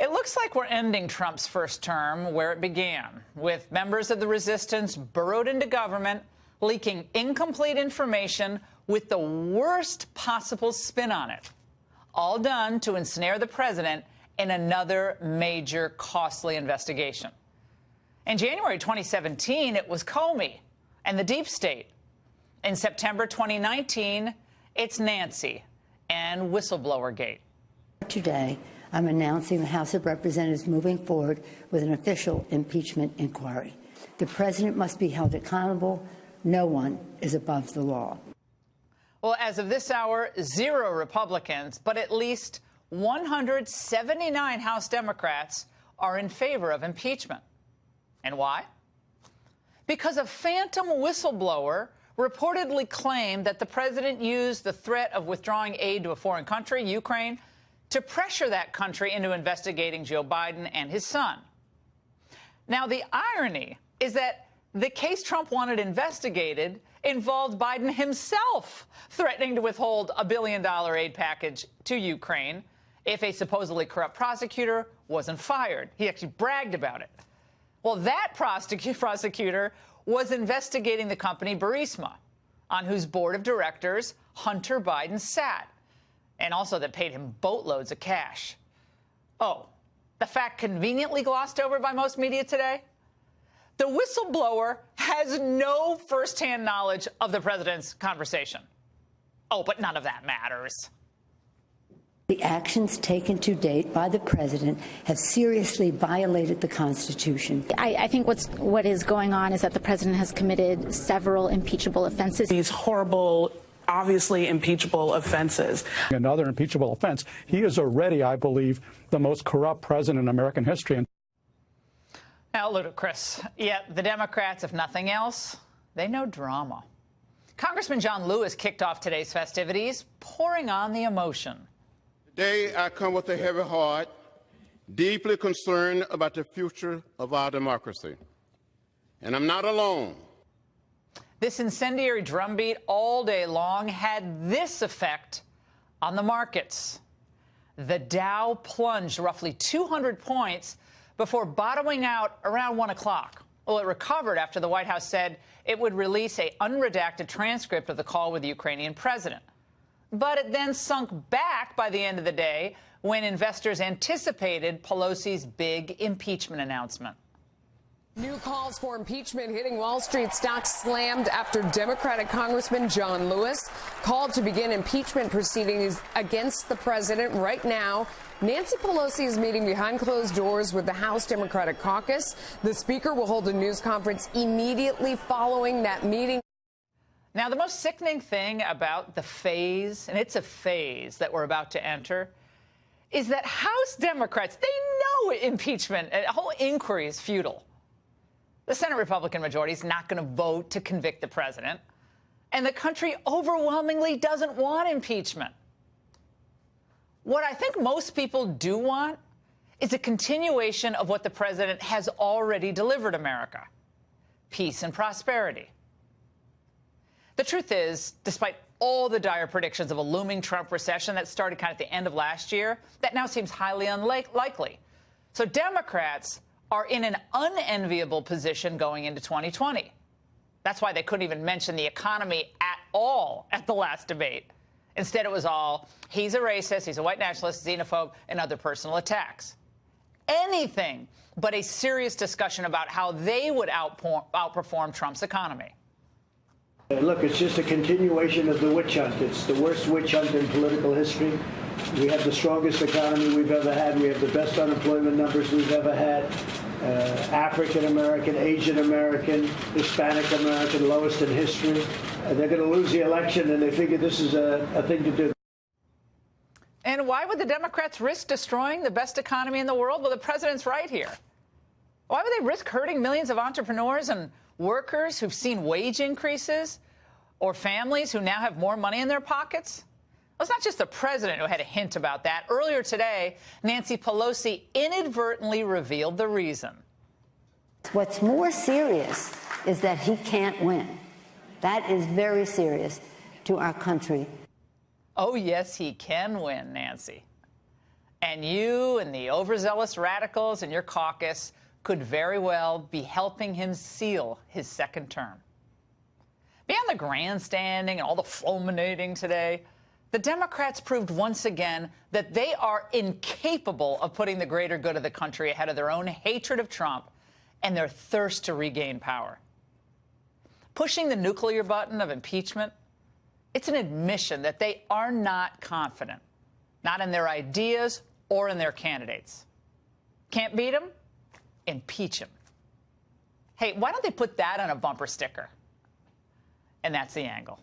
It looks like we're ending Trump's first term where it began, with members of the resistance burrowed into government, leaking incomplete information with the worst possible spin on it, all done to ensnare the president in another major, costly investigation. In January 2017, it was Comey and the deep state. In September 2019, it's Nancy and Whistleblowergate. Today, I'm announcing the House of Representatives moving forward with an official impeachment inquiry. The president must be held accountable. No one is above the law. Well, as of this hour, 0 Republicans, but at least 179 House Democrats are in favor of impeachment. And why? Because a phantom whistleblower reportedly claimed that the president used the threat of withdrawing aid to a foreign country, Ukraine, to pressure that country into investigating Joe Biden and his son. Now, the irony is that the case Trump wanted investigated involved Biden himself threatening to withhold a $1 billion aid package to Ukraine if a supposedly corrupt prosecutor wasn't fired. He actually bragged about it. Well, that prosecutor was investigating the company Burisma, on whose board of directors Hunter Biden sat, and also that paid him boatloads of cash. Oh, the fact conveniently glossed over by most media today? The whistleblower has no firsthand knowledge of the president's conversation. Oh, but none of that matters. The actions taken to date by the president have seriously violated the Constitution. I think what is going on is that the president has committed several impeachable offenses. These horrible, obviously impeachable offenses. Another impeachable offense. He is already, I believe, the most corrupt president in American history. Now, ludicrous. Yet the Democrats, if nothing else, they know drama. Congressman John Lewis kicked off today's festivities, pouring on the emotion. Today, I come with a heavy heart, deeply concerned about the future of our democracy. And I'm not alone. This incendiary drumbeat all day long had this effect on the markets. The Dow plunged roughly 200 points before bottoming out around 1 o'clock. Well, it recovered after the White House said it would release an unredacted transcript of the call with the Ukrainian president. But it then sunk back by the end of the day when investors anticipated Pelosi's big impeachment announcement. New calls for impeachment hitting Wall Street. Stocks slammed after Democratic Congressman John Lewis called to begin impeachment proceedings against the president. Right now, Nancy Pelosi is meeting behind closed doors with the House Democratic Caucus. The speaker will hold a news conference immediately following that meeting. Now, the most sickening thing about the phase, and it's a phase that we're about to enter, is that House Democrats, they know impeachment, a whole inquiry is futile. The Senate Republican majority is not going to vote to convict the president, and the country overwhelmingly doesn't want impeachment. What I think most people do want is a continuation of what the president has already delivered America: peace and prosperity. The truth is, despite all the dire predictions of a looming Trump recession that started kind of at the end of last year, that now seems highly unlikely. So Democrats are in an unenviable position going into 2020. That's why they couldn't even mention the economy at all at the last debate. Instead, it was all, he's a racist, he's a white nationalist, xenophobe, and other personal attacks. Anything but a serious discussion about how they would outperform Trump's economy. Look, it's just a continuation of the witch hunt. It's the worst witch hunt in political history. We have the strongest economy we've ever had. We have the best unemployment numbers we've ever had. African American, Asian American, Hispanic American, lowest in history. They're going to lose the election, and they figure this is a thing to do. And why would the Democrats risk destroying the best economy in the world? Well, the president's right here. Why would they risk hurting millions of entrepreneurs and workers who've seen wage increases, or families who now have more money in their pockets? Well, it's not just the president who had a hint about that. Earlier today, Nancy Pelosi inadvertently revealed the reason. What's more serious is that he can't win. That is very serious to our country. Oh, yes, he can win, Nancy. And you and the overzealous radicals in your caucus could very well be helping him seal his second term. Beyond the grandstanding and all the fulminating today, the Democrats proved once again that they are incapable of putting the greater good of the country ahead of their own hatred of Trump and their thirst to regain power. Pushing the nuclear button of impeachment, it's an admission that they are not confident, not in their ideas or in their candidates. Can't beat them? Impeach him. Hey, why don't they put that on a bumper sticker? And that's The Angle.